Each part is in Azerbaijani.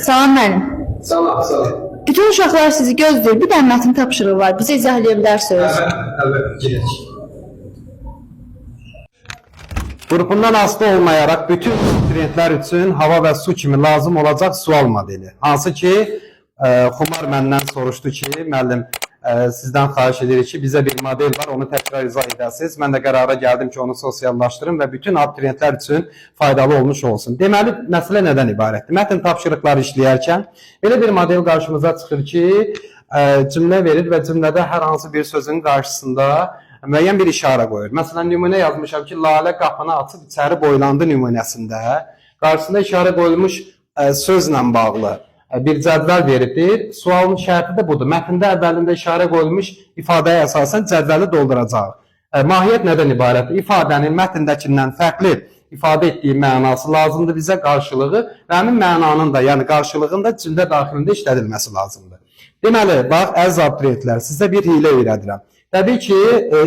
Salam müəllim. Salam, salam. Bütün uşaqlar sizi gözləyir. Bir dənə mətin tapşırığı var. Bizə izah edə bilərsiniz. Əlbəttə, gedək. Qrupundan asılı olmayaraq bütün abituriyentlər üçün hava və su kimi lazım olacaq sual modeli. Hansı ki, Xumar məndən soruşdu ki, müəllim, sizdən xahiş edirik ki, bizə bir model var, onu təkrar izah edəsiniz. Mən də qərara gəldim ki, onu sosiallaşdırım və bütün abituriyentlər üçün faydalı olmuş olsun. Deməli, məsələ nədən ibarətdir? Mətn tapşırıqları işləyərkən belə bir model qarşımıza çıxır ki, cümlə verir və cümlədə hər hansı bir sözün qarşısında müəyyən bir işarə qoyur. Məsələn, nümunə yazmışam ki, Lalə qapını açıb içəri boylandı nümunəsində qarşısında işarə qoyulmuş sözlə bağlı bir cədvəl veribdir. Sualın şərti də budur. Mətndə əvvəlində işarə qoyulmuş ifadəyə əsasən cədvəli dolduracaq. Mahiyyət nədən ibarətdir? İfadənin mətndəkindən fərqli ifadə etdiyi mənası lazımdır bizə qarşılığı və həmin mənanın da, yəni qarşılığın da cümlə daxilində işlədilməsi lazımdır. Deməli, bax, əziz abituriyentlər, sizə bir hilə öyrədirəm. Təbii ki,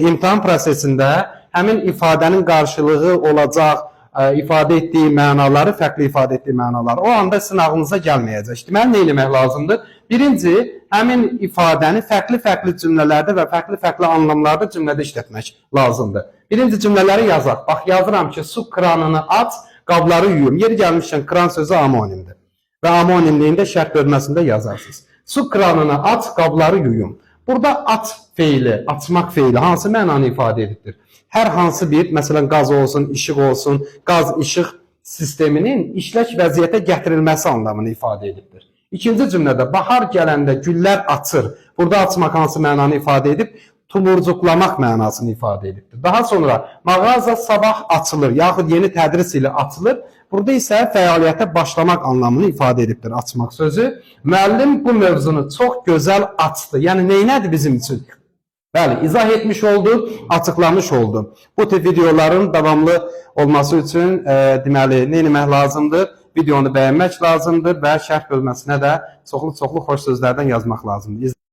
imtahan prosesində həmin ifadənin qarşılığı olacaq, ifadə etdiyi mənaları, fərqli ifadə etdiyi mənaları o anda sizin ağlınıza gəlməyəcək. Deməli, nə eləmək lazımdır? Birinci, həmin ifadəni fərqli cümlələrdə və fərqli anlamlarda cümlədə işlətmək lazımdır. Birinci cümlələri yazaq. Bax, yazıram ki, su kranını aç, qabları yuyum. Yeri gəlmişkən, kran sözü amonimdir. Və amonimliyində şərt bölməsində yazarsınız. Su kranını aç, qabları yuyum. Burada aç feili, açmaq feili hansı mənanı ifadə edibdir? Hər hansı bir, məsələn, qaz olsun, işıq olsun, qaz-işıq sisteminin işlək vəziyyətə gətirilməsi anlamını ifadə edibdir. İkinci cümlədə, bahar gələndə güllər açır. Burada açmaq hansı mənanı ifadə edib? Tumurcuqlamaq mənasını ifadə edibdir. Daha sonra, mağaza sabah açılır, yaxud yeni tədris ilə açılır. Burada isə fəaliyyətə başlamaq anlamını ifadə edibdir, açmaq sözü. Müəllim bu mövzunu çox gözəl açdı. Yəni, neynədir bizim üçün? Bəli, izah etmiş oldu, açıqlamış oldu. Bu tip videoların davamlı olması üçün deməli, nə etmək lazımdır? Videonu bəyənmək lazımdır və şərh bölməsinə də çoxlu xoş sözlərdən yazmaq lazımdır.